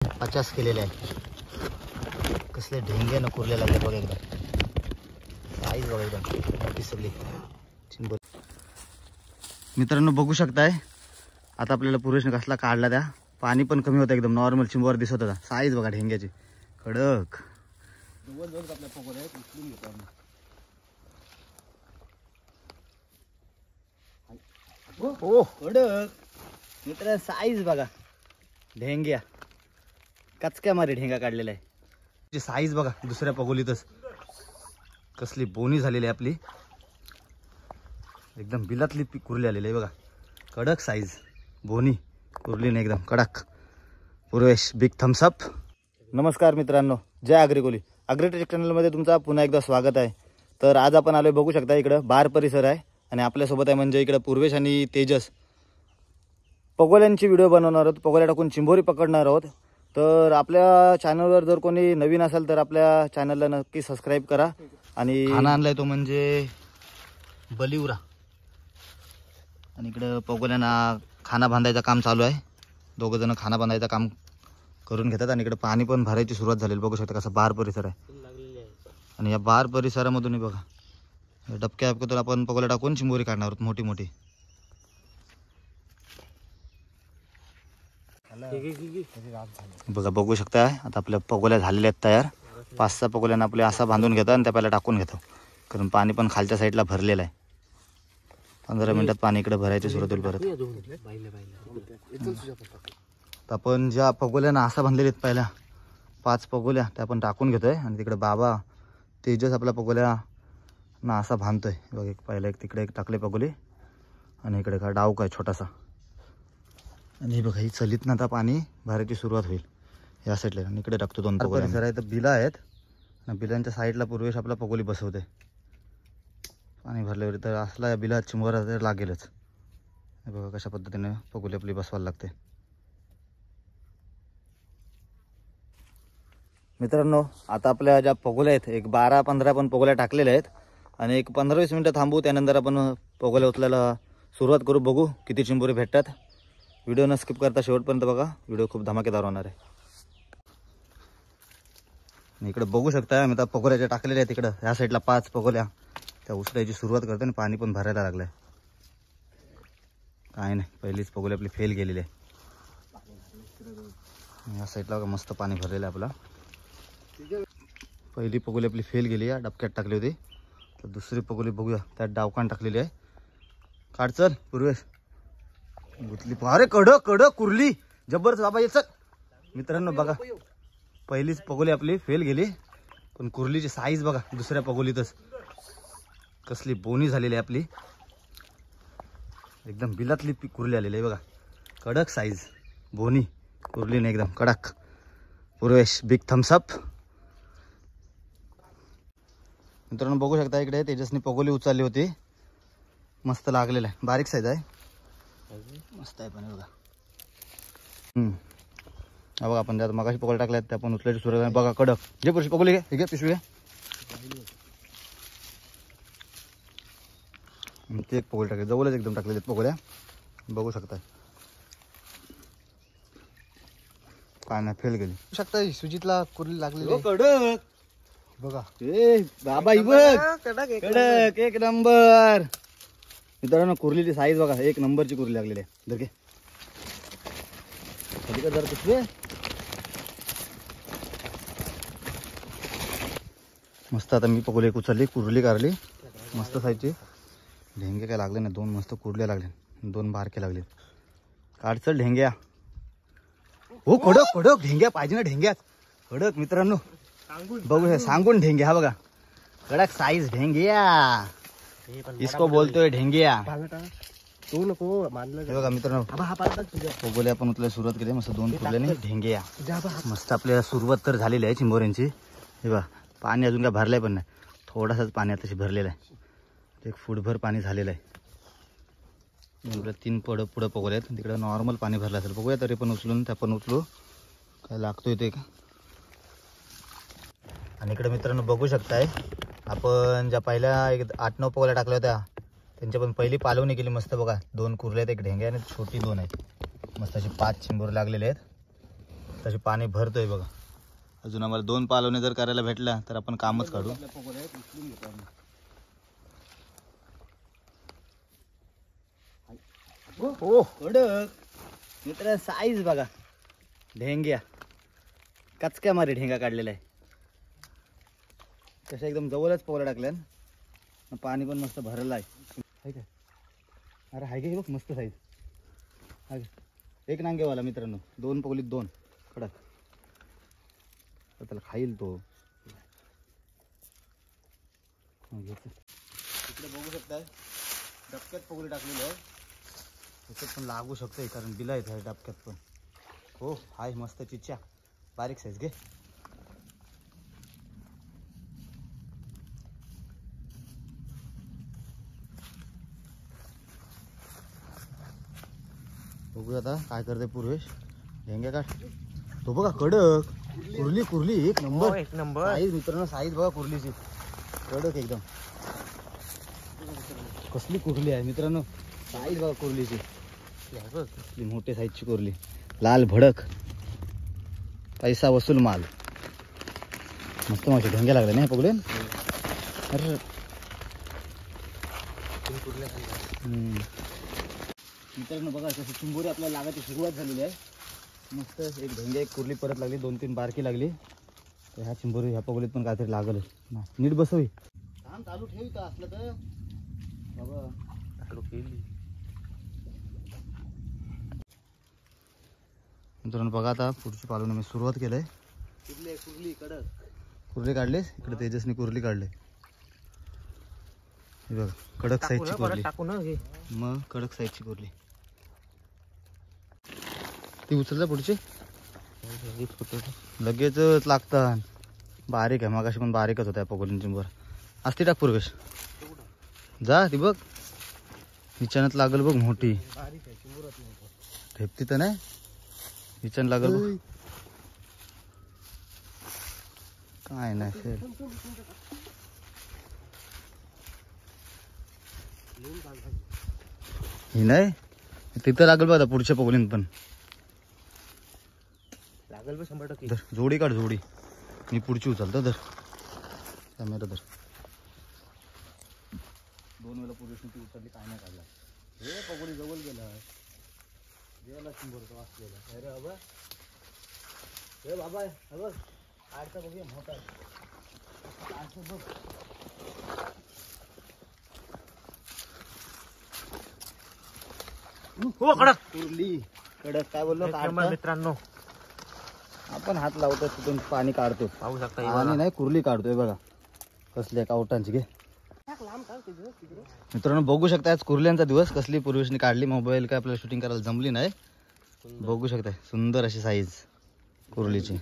50 केलेले आहे. कसले ढेंगे न कुरले लागले बघा एकदम. साईज बघा एकदम मोठी सगळी चिंबोरी. मित्रांनो बघू शकताय आता आपल्याला पुरेशने कसला काढला. त्या पाणी पण कमी होतं एकदम नॉर्मल चिंबोर दिसत होता. साईज बघा ढेंग्याची कडक. हो कडक मित्र साईज बघा ढेंग्या कचक्या मारे ढेंगा काढलेला आहे. साईज बघा दुसऱ्या पगोलीतच कसली बोनी झालेली आहे आपली. एकदम बिलातली कुरली आलेली आहे बघा. कडक साईज बोनी कुरली नाही एकदम कडक. Purvesh big Thums Up. नमस्कार मित्रांनो, जय आग्रिकोली. अग्रिटेक चॅनलमध्ये तुमचा पुन्हा एकदा स्वागत आहे. तर आज आपण आलोय बघू शकता इकडं बार परिसर आहे आणि आपल्यासोबत आहे म्हणजे इकडं पूर्वेश आणि तेजस पगोल्यांची व्हिडिओ बनवणार आहोत. पगोल्या टाकून चिंबोरी पकडणार आहोत. तर आपल्या चॅनलवर जर कोणी नवीन असेल तर आपल्या चॅनलला नक्की सबस्क्राईब करा. आणि खाना आणलाय तो म्हणजे बलिवरा. आणि इकडं पगोल्यांना खाना बांधायचं काम चालू आहे. दोघं जण खाना बांधायचं काम करून घेतात. आणि इकडे पाणी पण भरायची सुरुवात झालेली बघू शकता. कसा बार परिसर आहे आणि या बार परिसरामधून बघा डबक्या डबक्यातून आपण पगोल्या टाकून चिंबोरी काढणार आहोत मोठी मोठी. बघा बघू शकता आता आपल्या पगोल्या झालेल्या आहेत तयार. 5-6 पगोल्यांना आपल्या असा बांधून घेतो आणि त्या पहिला टाकून घेतो कारण पाणी पण खालच्या साईडला भरलेलं आहे. 15 मिनिटात पाणी इकडे भरायची सुरुवात होईल परत. आपण ज्या पगोल्यांना असा बांधलेले आहेत पहिल्या 5 पगोल्या त्या आपण टाकून घेतोय. आणि तिकडे बाबा तेजस आपल्या पगोल्या ना असा बांधतोय बघ. एक पहिला एक तिकडे एक टाकले पगोली आणि इकडे का डाव काय छोटासा. आणि बघा ही चलीत ना आता पाणी भरायची सुरुवात होईल या साईडला. आणि इकडे टाकतो 2 पगोल्या. सर आहे तर बिला आहेत आणि बिलांच्या साईडला पूर्वेश आपला पगोली बसवते. पाणी भरल्यावर तर असला या बिला चिंबोरा तर लागेलच. बघा कशा पद्धतीने पगोली आपली बसवायला लागते. मित्रांनो आता आपल्या ज्या पगोल्या आहेत एक 12-15 पण पगोल्या टाकलेल्या आहेत. आणि एक 15-20 मिनटं थांबू. त्यानंतर आपण पगोल्या उचलायला सुरुवात करू. बघू किती चिंबोरी भेटतात. व्हिडिओ न स्किप करता शेवटपर्यंत बघा. व्हिडिओ खूप धमाकेदार होणार आहे. इकडे बघू शकता आम्ही आता पगोल्याच्या टाकलेल्या आहेत. इकडं ह्या साईडला 5 पगोल्या त्या उचलायची सुरुवात करते आणि पाणी पण भरायला लागलंय. काय नाही पहिलीच पगोली आपली फेल गेलेली आहे. या साईडला मस्त पाणी भरलेलं आहे आपला. पहिली पगोली आपली फेल गेली आहे डबक्यात टाकली होती. तर दुसरी पगोली बघूया त्यात डावकान टाकलेली आहे. काढ चल पूर्वेश गुतली. अरे कडक कडक कुरली जबरदस्त बाबा. येत मित्रांनो बघा पहिलीच पगोली आपली फेल गेली पण कुरलीची साईज बघा दुसऱ्या पगोलीतच कसली बोनी झालेली आहे आपली. एकदम बिलातली कुरली आलेली आहे बघा. कडक साईज बोनी कुरली नाही एकदम कडक. Purvesh big Thums Up. मित्रांनो बघू शकता इकडे तेजसनी पगोली उचलली होती. मस्त लागलेलं आहे. बारीक साईज आहे मस्त आहे पण बघा. हा बघा आपण त्यात मगाशी पगोल्या टाकल्यात त्या पण उचलायची सुरुवात आहे बघा. कडक जे पुरुष पगोली घे घे पिशवी घे. ते एक पगोली टाकले जवळच एकदम टाकलेले पगोल्या बघू शकता. काय नाही फेल गेली शकता. सुजितला कुरली लागलेली कडक बघा. ए बाबा ही बघ कडक एक नंबर. मित्रांनो कुरलीची साईज बघा एक नंबरची कुरली लागलेली आहे. धर घे जरा पिशवी. मस्त आता मी पगोली एक उचलली कुरली काढली मस्त साईजची. ढेंगे काय लागले नाही. 2 मस्त कुरल्या लागले 2 बारके लागले. काढचल ढेंग्या. हो कडक कडक ढेंग्या पाहिजे ना ढेंग्यात कडक. मित्रांनो बघू सांगून ढेंग्या. हा बघा कडक साईज ढेंग्या. इसको बोलतोय ढेंग्या. तू नको मानलं हे बघा मित्रांनो पगोल्या आपण उचलायला सुरुवात केली. मस्त 2 कुरल्याने ढेंग्या. मस्त आपल्याला सुरुवात तर झालेली आहे चिंबोऱ्यांची. हे बघा पाणी अजून काय भरलंय पण नाही. थोडासाच पाणी आताशी भरलेलं आहे. 1 फूटभर पाणी झालेलं आहे. इकडे 3 पुढं पगोल्या आहेत. तिकडे नॉर्मल पाणी भरलं असेल. बघूया तरी पण उचलून त्या पण उचलू काय लागतोय ते का. आणि इकडे मित्रांनो बघू शकताय आपण ज्या पहिल्या एक 8-9 पगोल्या टाकल्या होत्या त्यांच्या पण पहिली पालवणी केली मस्त बघा. 2 कुरल्या आहेत एक ढेंग्या आणि छोटी 2 आहेत. मस्त अशी 5 चिंबोर लागलेले आहेत. तसे पाणी भरतोय बघा. अजून आम्हाला 2 पालवणे जर करायला भेटल्या तर आपण कामच काढू. हो कडक मित्र साईज बघा. ढेंग्या कचक्या मारी ढेंगा काढलेला आहे. तशा एकदम जवळच पोवला टाकल्या. पाणी पण मस्त भरलं आहे काय. अरे हाय गे बघ मस्त साईज. हाय एक नांगेवाला मित्रांनो. 2 पोगलीत 2 कडक. तर त्याला खाईल तो. इकडे बघू शकताय डबक्यात पोगली टाकलेली आहे. त्याच्यात पण लागू शकतोय कारण बिला येत आहे डबक्यात पण. हो हाय मस्त चिच्च्या बारीक साईज घे. बघू आता काय करते पूर्वेश. ढेंग्या काढ. तो बघा कडक कुर्ली कुर्ली एक नंबर. एक नंबर साईज मित्रांनो साईज बघा कुर्लीची कडक एकदम. कसली कुर्ली आहे मित्रांनो. साईज बघा कुर्लीची कसली मोठे साईजची कुर्ली. लाल भडक पैसा वसूल माल. मस्त माझे ढेंग्या लागले नाही पकडून. अरे मित्रांनो बघा तसं चिंबोरी आपल्याला लागायची सुरुवात झालेली आहे. मस्त एक ढेंगे एक कुर्ली परत लागली. 2-3 बारकी लागली. तर ह्या चिंबोरी ह्या पगोलीत पण काहीतरी लागल. नीट बसवी काम चालू ठेवी तर असलं तर बाबा चालू केली. मित्रांनो बघा आता पुढची पालवण मी सुरुवात केलंय. कुर्ली कडक कुर्ली काढले. इकडे तेजसने कुर्ली काढले. हे बघा कडक साईजची कुर्ली. मग कडक साईजची कुर्ली ती उचलता पुढची लगेचच लागतात. बारीक आहे मगाशी पण बारीकच होत्या पगोलींची वर. असती टाक पूर्वेश जा. ती बघ हिच्यानच लागल बघ मोठी. ठेपती तर नाही हिच्यान लागल बघ. काय नाही ही नाही तिथं लागल बघा पुढच्या पगोलीन पण लागल बघ 100%. धर जोडी काढ जोडी. मी पुढची उचलतो. धर कॅमेरा धर. 2 वेळा पुरुषने ती उचलली काय नाही काढला. हे पगोली जवळ गेला गेला चिंबोरचा वाचलेला. अरे बाबा हे बाबा हे बघ आडचा बघूया मोठा आडचा बघ. हो कडक कुर्ली कडक काय बोललो मित्रांनो. आपण हात लावतो तिथून पाणी काढतो. पाहू शकता आणि नाही कुर्ली काढतोय बघा कसल्या कावटांची घे. मित्रांनो बघू शकता आज कुर्ल्यांचा दिवस. कसली पूर्वेशने काढली. मोबाईल काय आपल्याला शूटिंग करायला जमली नाही. बघू शकता सुंदर अशी साईज कुर्लीची.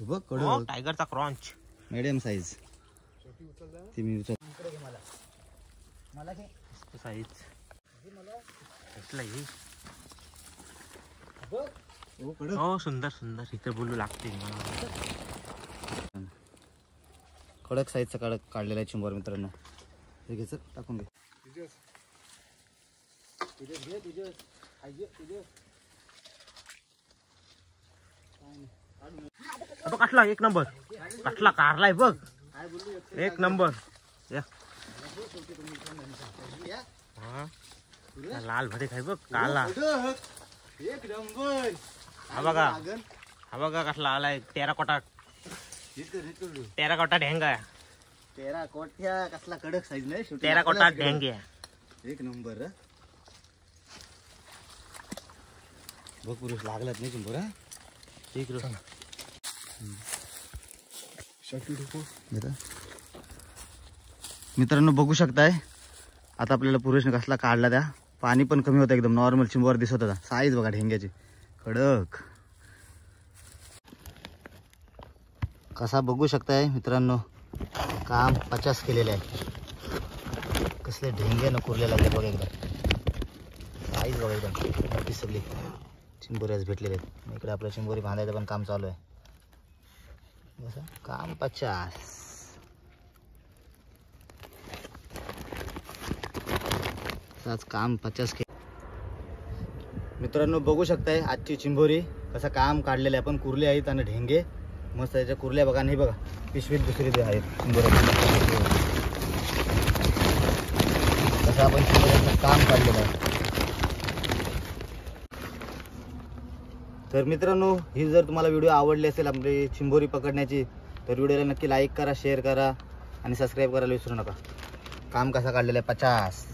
बघ कडक टायगरचा क्रॉंच मीडियम साईज. ती मी उचल मला साईज हो सुंदर सुंदर. इथे बोलू लागते मला. कडक साईजचा कडक काढलेला आहे चिंबोर मित्रांनो. हे घ्यायचं टाकून घे. काटला एक नंबर. काटला कारलाय बघ एक नंबर. लाल भडे खाय बघ काला एक नंबर. हा बघा हा बघा कसला आलाय. टेराकोटा ढेंगा. टेराकोट्या कसला कडक साईज नाही. टेराकोटा ढेंग्या एक नंबर. बघ पुरुष लागलाच नाही चिंबोर. ठीक रे. मित्रांनो बघू शकताय आता आपल्याला पुरुषने कसला काढला. त्या पाणी पण कमी होतं एकदम नॉर्मल चिंबोर दिसत होता. साईज बघा ढेंग्याची कडक कसा बघू शकताय मित्रांनो. काम 50 केलेले आहे. कसले ढेंग्यानं कुरले लागले बघा एकदम. साईज बघा एकदम मोठी सगळी चिंबोरी आज भेटलेले आहेत. इकडे आपलं चिंबोरी बांधायचं पण काम चालू आहे. काम 50. आज काम 50 के. मित्रांनो बघू शकताय आजची चिंबोरी कसं काम काढलेलं आहे. पण कुर्ले आहेत आणि ढेंगे मस्त त्याच्या कुर्ल्या बघा. नाही बघा पिशवीत दुसरी ते आहेत चिंबोऱ्या. कसं आपण चिंबोऱ्याचं काम काढलेलं आहे. तर मित्रांनो ही जर तुम्हाला व्हिडिओ आवडली असेल आपली चिंबोरी पकडण्याची तर व्हिडिओला नक्की लाईक करा, शेअर करा आणि सबस्क्राईब करायला विसरू नका. काम कसं काढलेलं आहे 50.